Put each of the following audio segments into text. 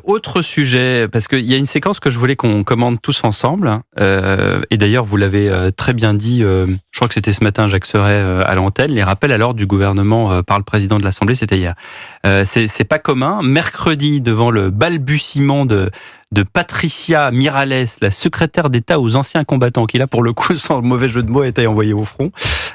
Autre sujet, parce qu'il y a une séquence que je voulais qu'on commande tous ensemble, et d'ailleurs vous l'avez très bien dit, je crois que c'était ce matin Jacques Serret à l'antenne, les rappels à l'ordre du gouvernement par le président de l'Assemblée, c'était hier. C'est pas commun, mercredi devant le balbutiement de Patricia Miralles, la secrétaire d'État aux anciens combattants, qui là pour le coup, sans mauvais jeu de mots, a été envoyée au front.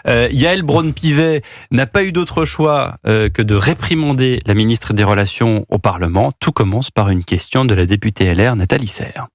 Yaël Braun-Pivet n'a pas eu d'autre choix que de réprimander la ministre des Relations au Parlement. Tout commence par une question de la députée LR Nathalie Serre.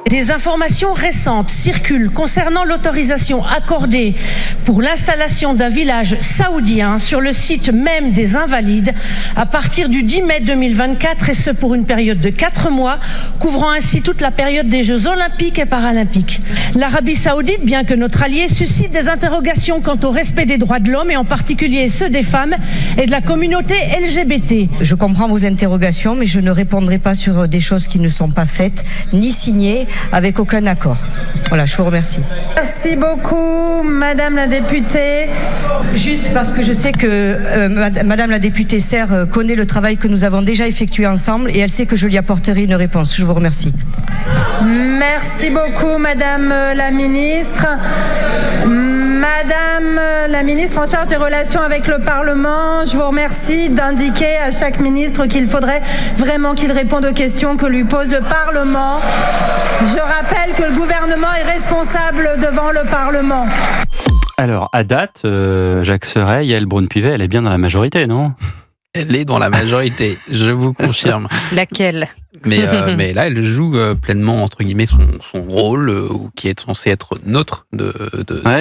Des informations récentes circulent concernant l'autorisation accordée pour l'installation d'un village saoudien sur le site même des Invalides à partir du 10 mai 2024 et ce pour une période de 4 mois, couvrant ainsi toute la période des Jeux Olympiques et Paralympiques. L'Arabie Saoudite, bien que notre allié, suscite des interrogations quant au respect des droits de l'homme et en particulier ceux des femmes et de la communauté LGBT. Je comprends vos interrogations, mais je ne répondrai pas sur des choses qui ne sont pas faites ni signées avec aucun accord. Voilà, je vous remercie. Merci beaucoup, Madame la députée. Juste parce que je sais que Madame la députée Serre connaît le travail que nous avons déjà effectué ensemble et elle sait que je lui apporterai une réponse. Je vous remercie. Merci beaucoup, Madame la ministre. Madame la ministre en charge des relations avec le Parlement, je vous remercie d'indiquer à chaque ministre qu'il faudrait vraiment qu'il réponde aux questions que lui pose le Parlement. Je rappelle que le gouvernement est responsable devant le Parlement. Alors, à date, Jacques Serret, Yaël Braun-Pivet, elle est bien dans la majorité, non ? Elle est dans la majorité, je vous confirme. Laquelle ? Mais là, elle joue pleinement, entre guillemets, son rôle, qui est censé être neutre de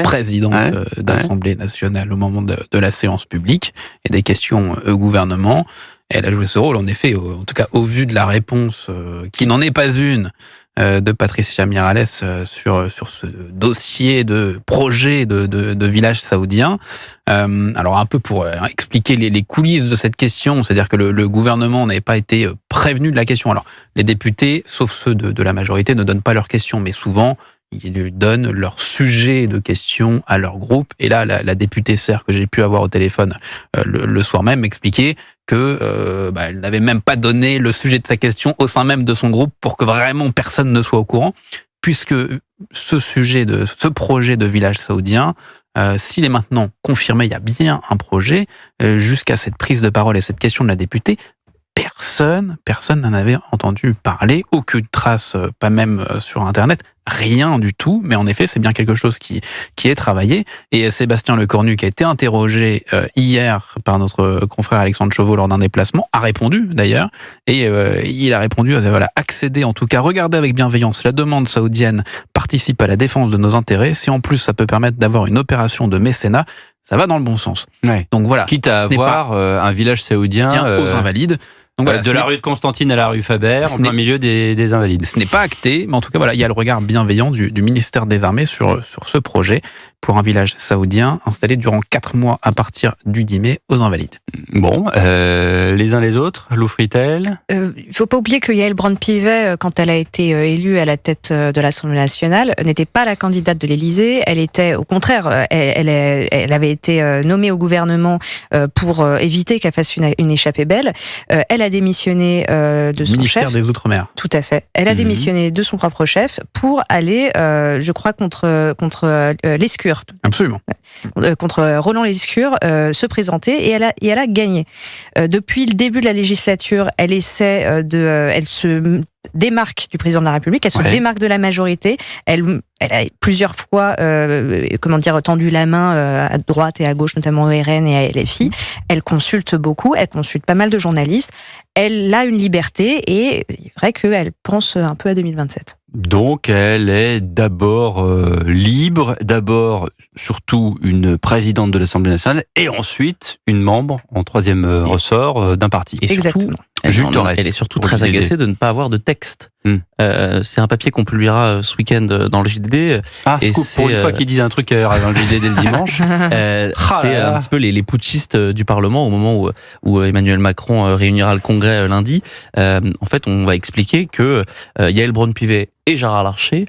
présidente d'Assemblée nationale au moment de la séance publique et des questions au gouvernement. Elle a joué ce rôle, en effet, en tout cas au vu de la réponse, qui n'en est pas une, de Patricia Miralles sur ce dossier de projet de village saoudien. Alors un peu pour expliquer les coulisses de cette question, c'est-à-dire que le gouvernement n'avait pas été prévenu de la question. Alors les députés, sauf ceux de la majorité, ne donnent pas leurs questions, mais souvent ils donnent leur sujet de question à leur groupe. Et là, la députée Serre que j'ai pu avoir au téléphone le soir même m'expliquait que elle n'avait même pas donné le sujet de sa question au sein même de son groupe pour que vraiment personne ne soit au courant, puisque ce projet de village saoudien, s'il est maintenant confirmé, il y a bien un projet, jusqu'à cette prise de parole et cette question de la députée, personne n'en avait entendu parler, aucune trace, pas même sur Internet, rien du tout, mais en effet, c'est bien quelque chose qui est travaillé. Et Sébastien Lecornu, qui a été interrogé hier par notre confrère Alexandre Chauveau lors d'un déplacement, a répondu d'ailleurs, et il a répondu, voilà, accéder, en tout cas, regarder avec bienveillance la demande saoudienne, participe à la défense de nos intérêts, si en plus ça peut permettre d'avoir une opération de mécénat, ça va dans le bon sens. Ouais. Donc voilà. Quitte à avoir un village saoudien aux Invalides. Donc voilà, de la rue de Constantine à la rue Faber, en plein milieu des Invalides. Ce n'est pas acté, mais en tout cas, voilà, il y a le regard bienveillant du ministère des Armées sur ce projet pour un village saoudien installé durant 4 mois à partir du 10 mai aux Invalides. Bon, les uns les autres, Lou Fritel. Il ne faut pas oublier que Yaël Braun-Pivet, quand elle a été élue à la tête de l'Assemblée nationale, n'était pas la candidate de l'Élysée. Elle était, au contraire, elle avait été nommée au gouvernement pour éviter qu'elle fasse une échappée belle. Elle a démissionné de son chef. Ministère des Outre-mer. Tout à fait. Elle a démissionné de son propre chef pour aller, je crois, contre Lescure. Absolument. Contre Roland Lescure, se présenter et elle a gagné. Depuis le début de la législature, elle se démarque du président de la République, elle se démarque de la majorité, elle a plusieurs fois tendu la main à droite et à gauche, notamment au RN et à LFI. Elle consulte beaucoup, elle consulte pas mal de journalistes, elle a une liberté et il est vrai qu'elle pense un peu à 2027. Donc elle est d'abord libre, d'abord surtout une présidente de l'Assemblée nationale et ensuite une membre en troisième ressort d'un parti. Et surtout, elle est surtout très agacée de ne pas avoir de texte. C'est un papier qu'on publiera ce week-end dans le JDD. Et pour une fois qu'ils disent un truc dans le JDD le dimanche. C'est un petit peu les putschistes du Parlement au moment où Emmanuel Macron réunira le Congrès lundi. En fait, on va expliquer que Yaël Braun-Pivet et Gérard Larcher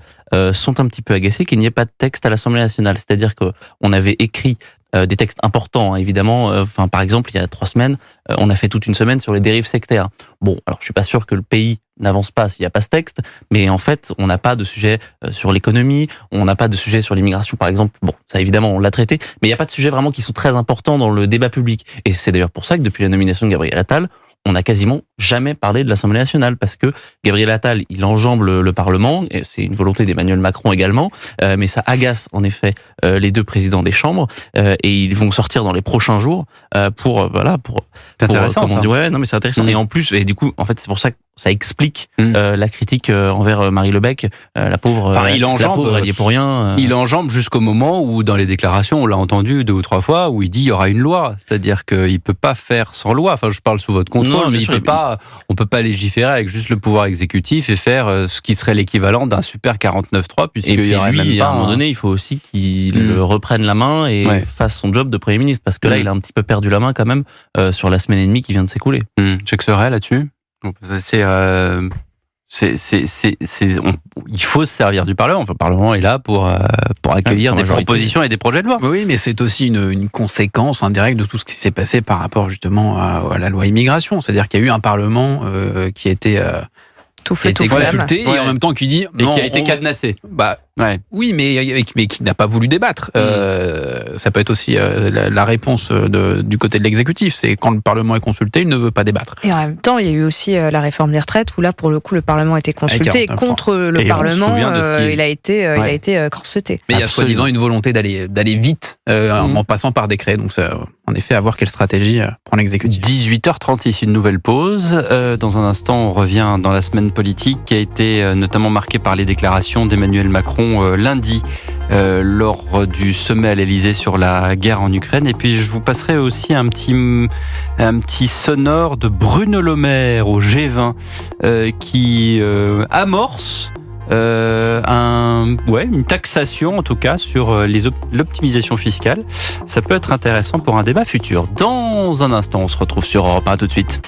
sont un petit peu agacés qu'il n'y ait pas de texte à l'Assemblée nationale. C'est-à-dire qu'on avait écrit des textes importants, hein, évidemment. Enfin, par exemple, il y a 3 semaines, on a fait toute une semaine sur les dérives sectaires. Bon, alors je suis pas sûr que le pays n'avance pas s'il n'y a pas ce texte, mais en fait, on n'a pas de sujet sur l'économie, on n'a pas de sujet sur l'immigration, par exemple. Bon, ça évidemment, on l'a traité, mais il n'y a pas de sujets vraiment qui sont très importants dans le débat public. Et c'est d'ailleurs pour ça que depuis la nomination de Gabriel Attal, on n'a quasiment jamais parlé de l'Assemblée nationale, parce que Gabriel Attal, il enjambe le Parlement, et c'est une volonté d'Emmanuel Macron également, mais ça agace en effet les 2 présidents des chambres, et ils vont sortir dans les prochains jours pour c'est intéressant, comment on dit, ouais, non mais c'est intéressant. Et en plus, et du coup, en fait, c'est pour ça que ça explique la critique envers Marie Lebec, la pauvre, il enjambe, la pauvre, elle y est pour rien. Il enjambe jusqu'au moment où, dans les déclarations, on l'a entendu 2 ou 3 fois, où il dit il y aura une loi, c'est-à-dire qu'il peut pas faire sans loi. Enfin, je parle sous votre contrôle, Non, mais on peut pas légiférer avec juste le pouvoir exécutif et faire ce qui serait l'équivalent d'un super 49.3, puisqu'il et puis y aurait lui, même pas à un moment donné, il faut aussi qu'il reprenne la main et fasse son job de Premier ministre, parce que là, il a un petit peu perdu la main quand même sur la semaine et demie qui vient de s'écouler. Jacques Serret là-dessus. Il faut se servir du Parlement. Enfin, le Parlement est là pour accueillir des propositions et des projets de loi. Oui, mais c'est aussi une conséquence indirecte de tout ce qui s'est passé par rapport justement à la loi immigration. C'est-à-dire qu'il y a eu un Parlement qui a été consulté et en même temps qui dit et qui a été cadenassé. Oui, mais qui n'a pas voulu débattre. Ça peut être aussi la réponse du côté de l'exécutif. C'est quand le Parlement est consulté, il ne veut pas débattre. Et en même temps, il y a eu aussi la réforme des retraites où là, pour le coup, le Parlement a été consulté et contre le Parlement, il a été corseté. Mais il y a soi-disant une volonté d'aller vite en passant par décret. Donc ça, en effet, à voir quelle stratégie prend l'exécutif. 18h36, une nouvelle pause. Dans un instant, on revient dans la semaine politique qui a été notamment marquée par les déclarations d'Emmanuel Macron lundi lors du sommet à l'Elysée sur la guerre en Ukraine. Et puis je vous passerai aussi un petit sonore de Bruno Le Maire au G20 qui amorce une taxation en tout cas sur l'optimisation fiscale. Ça peut être intéressant pour un débat futur. Dans un instant, on se retrouve sur Europe 1. À tout de suite.